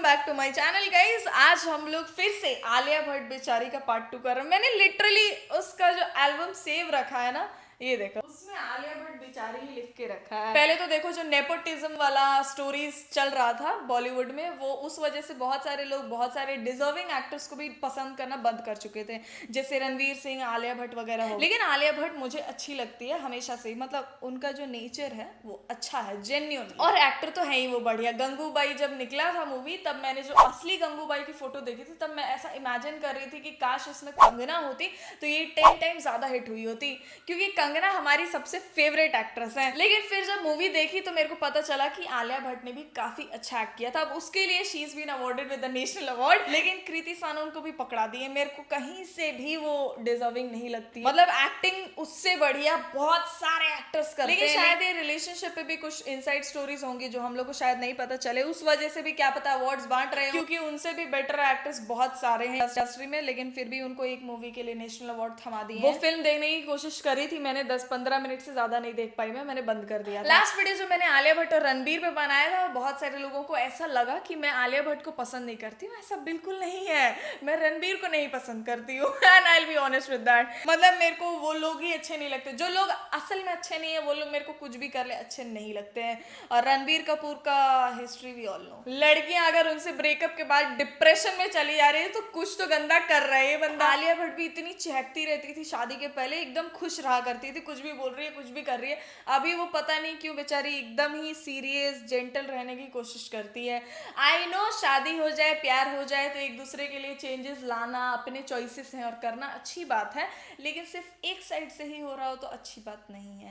Welcome back to my channel guys. आज हम लोग फिर से आलिया भट्ट बेचारी का पार्ट 2 कर रहे हैं। मैंने लिटरली उसका जो एल्बम सेव रखा है ना, ये देखो, उसमें आलिया भट्ट बेचारी ही लिख के रखा है। पहले तो देखो, जो नेपोटिज्म वाला स्टोरीज चल रहा था बॉलीवुड में, वो उस वजह से बहुत सारे लोग बहुत सारे डिजर्विंग एक्टर्स को भी पसंद करना बंद कर चुके थे, जैसे रणवीर सिंह, आलिया भट्ट वगैरह हो। लेकिन आलिया भट्ट मुझे अच्छी लगती है हमेशा से, मतलब उनका जो नेचर है वो अच्छा है, जेन्युइन, और एक्टर तो है ही वो बढ़िया। गंगूबाई जब निकला था मूवी, तब मैंने जो असली गंगूबाई की फोटो देखी थी, तब मैं ऐसा इमेजिन कर रही थी कि काश इसमें कंगना होती तो ये 10 टाइम ज्यादा हिट हुई होती, क्योंकि कंगना हमारी सबसे फेवरेट एक्ट्रेस है। लेकिन फिर जब मूवी देखी तो मेरे को पता चला कि आलिया भट्ट ने भी काफी अच्छा एक्ट किया था। अब उसके लिए she is been awarded with the national award, लेकिन कृति सानन को भी पकड़ा दी है। मेरे को कहीं से भी वो डिजर्विंग नहीं लगती, मतलब एक्टिंग उससे बढ़िया बहुत सारे एक्टर्स करते हैं। लेकिन शायद ये रिलेशनशिप पे भी कुछ इनसाइड स्टोरीज होंगी जो हम लोग को शायद नहीं पता चले, उस वजह से भी क्या पता अवार्ड्स बांट रहे हो, क्योंकि उनसे भी बेटर एक्टर्स बहुत सारे हैं इंडस्ट्री में। लेकिन फिर भी उनको एक मूवी के लिए नेशनल अवार्ड थमा दिए। वो फिल्म देखने की कोशिश करी थी मैंने, 10-15 मिनट से ज्यादा नहीं देख पाई मैंने बंद कर दिया। लास्ट वीडियो जो मैंने आलिया भट्ट और रणबीर पे बनाया था, बहुत सारे लोगों को ऐसा लगा कि मैं आलिया भट्ट को पसंद नहीं करती हूँ। ऐसा बिल्कुल नहीं है, मैं रणबीर को नहीं पसंद करती हूँ, and I will be honest with that. मतलब मेरे को वो लोग ही अच्छे नहीं लगते, जो लोग असल में अच्छे नहीं है वो लोग मेरे को कुछ भी कर ले अच्छे नहीं लगते हैं। और रणबीर कपूर का हिस्ट्री भी ऑल नो, लड़कियां अगर उनसे ब्रेकअप के बाद डिप्रेशन में चली जा रही है तो कुछ तो गंदा कर रहे हैं बंदा। आलिया भट्ट भी इतनी चहकती रहती थी शादी के पहले, एकदम खुश रहा करती थी, कुछ भी बोल रही है कुछ भी कर रही है। अभी वो पता नहीं क्यों बेचारी एकदम ही सीरियस जेंटल रहने की कोशिश करती है। आई नो शादी हो जाए, प्यार हो जाए तो एक दूसरे के लिए चेंजेस लाना अपने चॉइसेस हैं और करना अच्छी बात है, लेकिन सिर्फ एक साइड से ही हो रहा हो तो अच्छी बात नहीं है।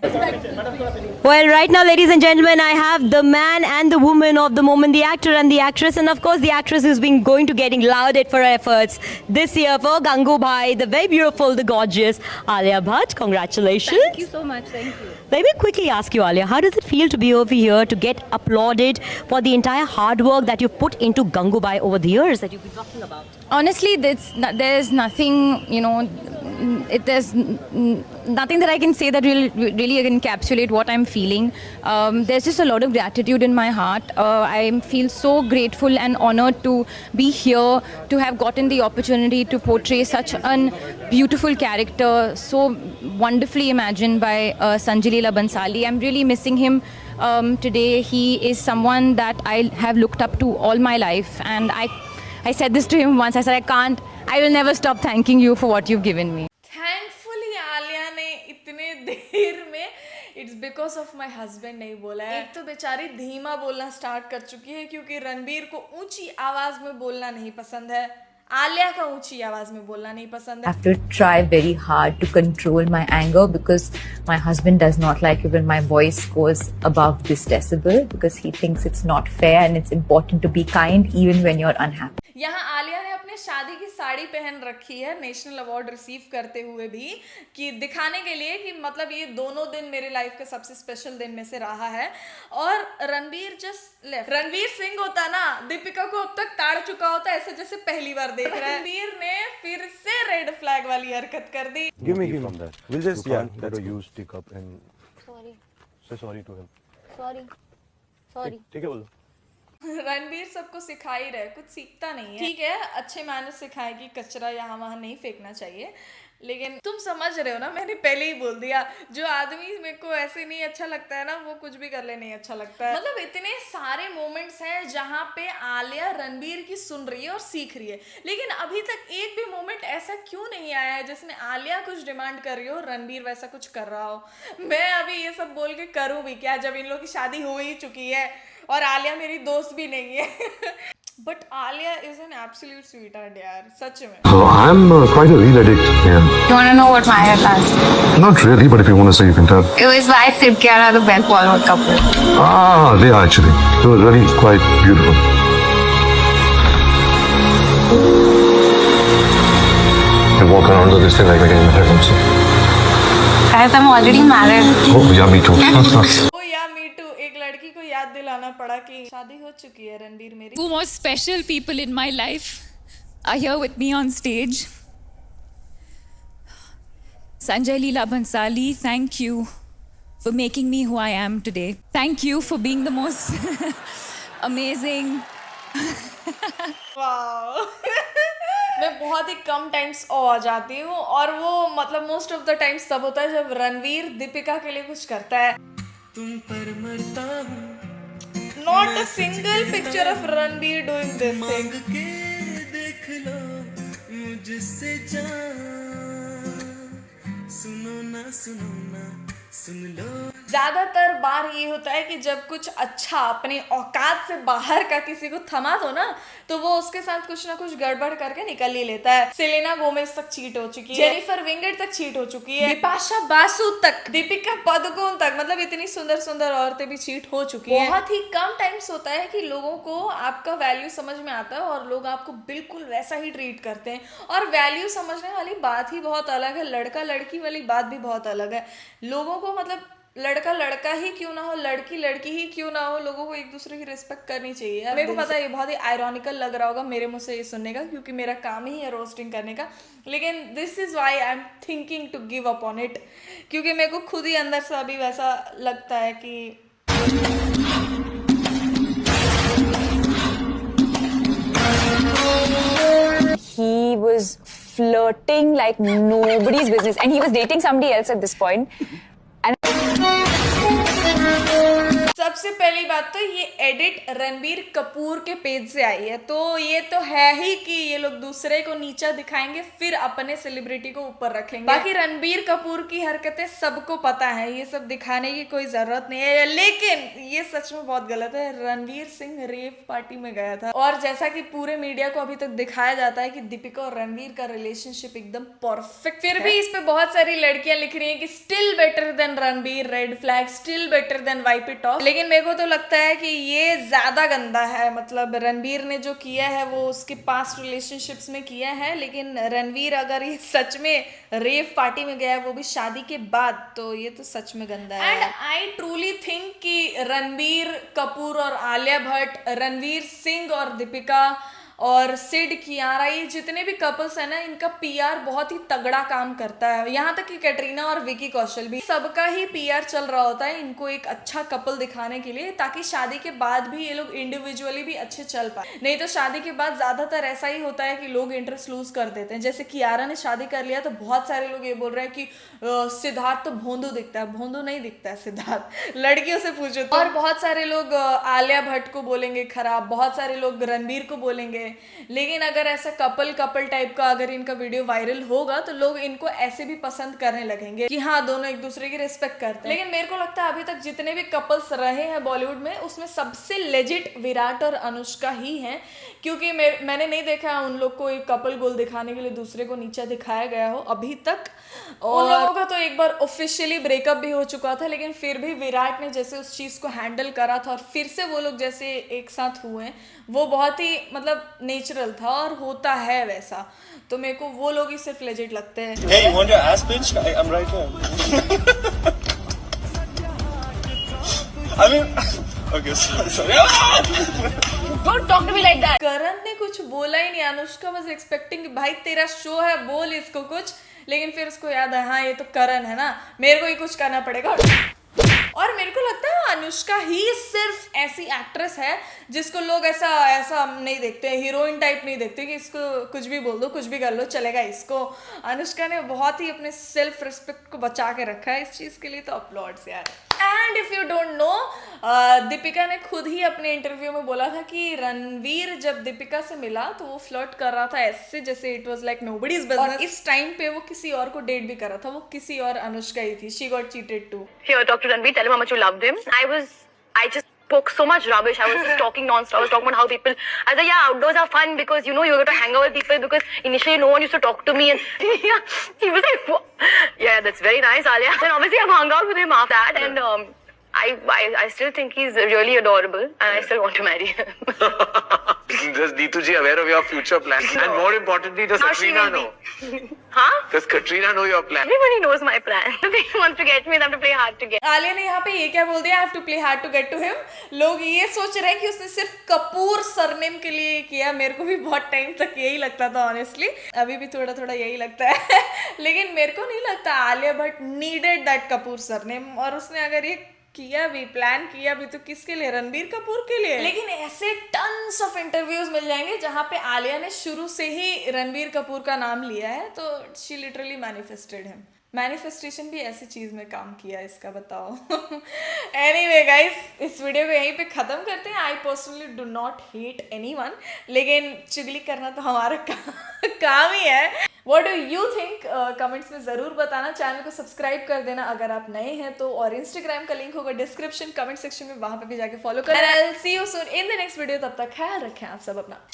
Well, right now, ladies and gentlemen, I have the man and the woman of the moment, the actor and the actress, and of course the actress who's been going to getting lauded for her efforts this year for Gangubai, the very beautiful, the gorgeous Alia Bhatt. Congratulations. Thank you so much. Thank you. Let me quickly ask you, Alia, how does it feel to be over here to get applauded for the entire hard work that you've put into Gangubai over the years that you've been talking about? Honestly, there's nothing, there's nothing that I can say that really encapsulate what I'm feeling. There's just a lot of gratitude in my heart. I feel so grateful and honored to be here, to have gotten the opportunity to portray such a beautiful character, so wonderfully imagined by Sanjay Leela Bhansali. I'm really missing him today. He is someone that I have looked up to all my life, and I said this to him once. I said, I will never stop thanking you for what you've given me. Thankfully Alia ने इतने देर में it's because of my husband नहीं बोला है। एक तो बेचारी धीमा बोलना स्टार्ट कर चुकी है, क्योंकि रणबीर को ऊंची आवाज में बोलना नहीं पसंद है, आलिया का ऊंची आवाज में बोलना नहीं पसंद है। I have to try very hard to control my anger because my husband does not like it when my voice goes above this decibel, because he thinks it's not fair and it's important to be kind even when you're unhappy. यहाँ आलिया ने अपने शादी की साड़ी पहन रखी है national award receive करते हुए भी, कि दिखाने के लिए कि मतलब ये दोनों दिन मेरे लाइफ के सबसे स्पेशल दिन में से रहा है। और रणबीर जस्ट लेफ्ट। रणवीर सिंह होता ना, दीपिका को अब तक ताड़ चुका होता, ऐसे जैसे पहली बार देख रहा है। रणबीर ने फिर से रेड फ्लैग वाली हरकत कर दी। Give me from that. We'll just that you stick up and Sorry, say sorry to him. sorry, sorry. ठीक है बोलो। रणबीर सबको सिखा ही रहे, कुछ सीखता नहीं है। ठीक है, अच्छे मैनर्स सिखाए कि कचरा यहाँ वहाँ नहीं फेंकना चाहिए, लेकिन तुम समझ रहे हो ना, मैंने पहले ही बोल दिया, जो आदमी मेरे को ऐसे नहीं अच्छा लगता है ना, वो कुछ भी कर ले नहीं अच्छा लगता है। मतलब इतने सारे मोमेंट्स हैं जहाँ पे आलिया रणबीर की सुन रही है और सीख रही है, लेकिन अभी तक एक भी मोमेंट ऐसा क्यों नहीं आया है जिसमें आलिया कुछ डिमांड कर रही हो, रणबीर वैसा कुछ कर रहा हो। मैं अभी ये सब बोल के करूँ भी क्या, जब इन लोगों की शादी हो ही चुकी है और आलिया मेरी दोस्त भी नहीं है। But Alia is an absolute sweetheart यार, सच में। So I'm quite a real addict, yeah. You want to know what my hair does? Not really, but if you want to say, you can tell. It was why Sid Kiara, the Ben Bollywood couple. Ah, they are actually. They were really quite beautiful. They walk around with this thing like they're getting married also. Guys, I'm already married. Oh, yeah, me too. ओ या मी to, एक लड़की को याद दिलाना पड़ा कि शादी हो चुकी है रणबीर मेरी। Two more special people in my life are here with me on stage. Sanjay Leela Bhansali, thank you for making me who I am today. Thank you for being the most amazing, wow मैं बहुत ही कम times आ जाती हूँ और वो मतलब most of the times तब होता है जब रणवीर दीपिका के लिए कुछ करता है. Not a single picture of Ranveer doing this thing. ज्यादातर बार ये होता है कि जब कुछ अच्छा अपने औकात से बाहर का किसी को थमा दो ना तो वो उसके साथ कुछ ना कुछ गड़बड़ करके निकल ही लेता है. सेलेना गोमेज तक चीट हो चुकी है, जेनिफर विंगेट तक चीट हो चुकी है, बिपाशा बासु तक, दीपिका पादुकोण तक, मतलब इतनी सुंदर सुंदर औरतें भी चीट हो चुकी हैं. बहुत ही कम टाइम्स होता है कि लोगों को आपका वैल्यू समझ में आता है और लोग आपको बिल्कुल वैसा ही ट्रीट करते हैं. और वैल्यू समझने वाली बात ही बहुत अलग है, लड़का लड़की वाली बात भी बहुत अलग है. लोगों को मतलब लड़का लड़का ही क्यों ना हो, लड़की लड़की ही क्यों ना हो, लोगों को एक दूसरे की रिस्पेक्ट करनी चाहिए. मेरे को पता है ये बहुत ही आयरॉनिकल लग रहा होगा मेरे मुंह से ये सुनने का क्योंकि मेरा काम ही है रोस्टिंग करने का, लेकिन this is why I am thinking to give up on it क्योंकि मेरे को खुद ही अंदर से अभी वैसा लगता है कि he was flirting like nobody's business and he was dating somebody else at this point. सबसे पहली बात तो ये एडिट रणबीर कपूर के पेज से आई है तो ये तो है ही कि ये लोग दूसरे को नीचा दिखाएंगे फिर अपने सेलिब्रिटी को ऊपर रखेंगे. बाकी रणबीर कपूर की हरकतें सबको पता है, ये सब दिखाने की कोई जरूरत नहीं है, लेकिन ये सच में बहुत गलत है. रणवीर सिंह रेव पार्टी में गया था और जैसा कि पूरे मीडिया को अभी तक दिखाया जाता है कि दीपिका और रणवीर का रिलेशनशिप एकदम परफेक्ट, फिर भी इस पे बहुत सारी लड़कियां लिख रही हैं कि still better than Ranbir, red flag, still better than wipe it of. लेकिन मेरे को तो लगता है कि ये ज्यादा गंदा है. मतलब रणबीर ने जो किया है वो उसके पास्ट रिलेशनशिप्स में किया है, लेकिन रणवीर अगर ये सच में रेव पार्टी में गया है वो भी शादी के बाद, तो ये तो सच में गंदा है. एंड आई ट्रूली थिंक कि रणबीर कपूर और आलिया भट्ट, रणवीर सिंह और दीपिका और सिड, कियारा, ये जितने भी कपल्स हैं ना इनका पीआर बहुत ही तगड़ा काम करता है. यहाँ तक कि कैटरीना और विकी कौशल भी, सबका ही पीआर चल रहा होता है इनको एक अच्छा कपल दिखाने के लिए ताकि शादी के बाद भी ये लोग इंडिविजुअली भी अच्छे चल पाए. नहीं तो शादी के बाद ज्यादातर ऐसा ही होता है कि लोग इंटरेस्ट लूज कर देते हैं. जैसे कियारा ने शादी कर लिया तो बहुत सारे लोग ये बोल रहे हैं कि सिद्धार्थ तो भोंदू दिखता है. भोंदू नहीं दिखता है सिद्धार्थ, लड़कियों से पूछो तो. और बहुत सारे लोग आलिया भट्ट को बोलेंगे खराब, बहुत सारे लोग रणबीर को बोलेंगे. लेकिन अगर ऐसा कपल टाइप का अगर इनका वीडियो वायरल होगा तो लोग इनको ऐसे भी पसंद करने लगेंगे कि हाँ दोनों एक दूसरे की रिस्पेक्ट करते हैं. लेकिन मेरे को लगता है अभी तक जितने भी कपल्स रहे हैं बॉलीवुड में उसमें सबसे लेजिट विराट और अनुष्का ही हैं क्योंकि मैंने नहीं देखा उन लोग को एक कपल गोल दिखाने के लिए दूसरे को नीचा दिखाया गया हो अभी तक. और उन लोगों का तो एक बार ऑफिशियली ब्रेकअप भी हो चुका था लेकिन फिर भी विराट ने जैसे उस चीज को हैंडल करा था और फिर से वो लोग जैसे एक साथ हुए वो बहुत ही मतलब नेचुरल था और होता है वैसा. तो मेरे को वो लोग ही सिर्फ लेजिट लगते हैं. Hey, you want your ass pinched? I'm right here. I mean, okay, sorry. Don't talk to me like that. करण ने कुछ बोला ही नहीं. अनुष्का वाज एक्सपेक्टिंग कि भाई तेरा शो है बोल इसको कुछ, लेकिन फिर उसको याद है हाँ ये तो करण है ना, मेरे को ही कुछ करना पड़ेगा. और मेरे को लगता है अनुष्का ही सिर्फ ऐसी एक्ट्रेस है जिसको लोग ऐसा नहीं देखते, हीरोइन टाइप नहीं देखते कि इसको कुछ भी बोल दो कुछ भी कर लो चलेगा इसको. अनुष्का ने बहुत ही अपने सेल्फ रिस्पेक्ट को बचा के रखा है इस चीज के लिए, तो अपलॉड्स यार. And if you don't know, Deepika ने खुद ही अपने इंटरव्यू में बोला था कि रणवीर जब दीपिका से मिला तो वो फ्लर्ट कर रहा था ऐसे जैसे it was like nobody's business. और इस टाइम पे वो किसी और को डेट भी कर रहा था, वो किसी और अनुष्का ही थी. She got cheated too. Here, talk to Ranveer, tell him how much you loved him. I just spoke so much rubbish. I was just talking non-stop. I was talking about how people, I was like, yeah, outdoors are fun because, you know, you get to hang out with people because initially no one used to talk to me and yeah, he was like, yeah, that's very nice, Alia. Then obviously I've hung out with him after that and I still think he's really adorable and I still want to marry him. Does Neetu ji aware of your future plans? And more importantly, does Now she Katrina will know? be. Huh? Does Katrina know your plan? Everybody knows my plan. If he wants to get me, then I have to play hard to get. Alia ने यहाँ पे ये क्या बोल दिया, I have to play hard to get to him. लोग ये सोच रहे हैं कि उसने सिर्फ कपूर सरनेम के लिए किया. मेरे को भी बहुत टाइम तक यही लगता था ऑनेस्टली, अभी भी थोड़ा थोड़ा यही लगता है. लेकिन मेरे को नहीं लगता Alia Bhatt needed that Kapoor surname. और उसने अगर ये किया भी, प्लान किया भी, तो किसके लिए? रणबीर कपूर के लिए। लेकिन ऐसे टन्स ऑफ इंटरव्यूज मिल जाएंगे जहां पे आलिया ने शुरू से ही रणबीर कपूर का नाम लिया है, तो she literally manifested him. Manifestation भी ऐसी चीज में काम किया इसका, बताओ। एनीवे गाइस, इस वीडियो को यहीं पे खत्म करते हैं। I personally do not hate anyone, लेकिन चुगली करना तो हमारा काम ही है। What do you think? Comments में ज़रूर बताना। चैनल को सब्सक्राइब कर देना अगर आप नए हैं तो, और इंस्टाग्राम का लिंक होगा डिस्क्रिप्शन, कमेंट सेक्शन में, वहाँ पे भी जाके फॉलो करें। I'll see you soon in the next video। तब तक ख्याल रखें आप सब अपना।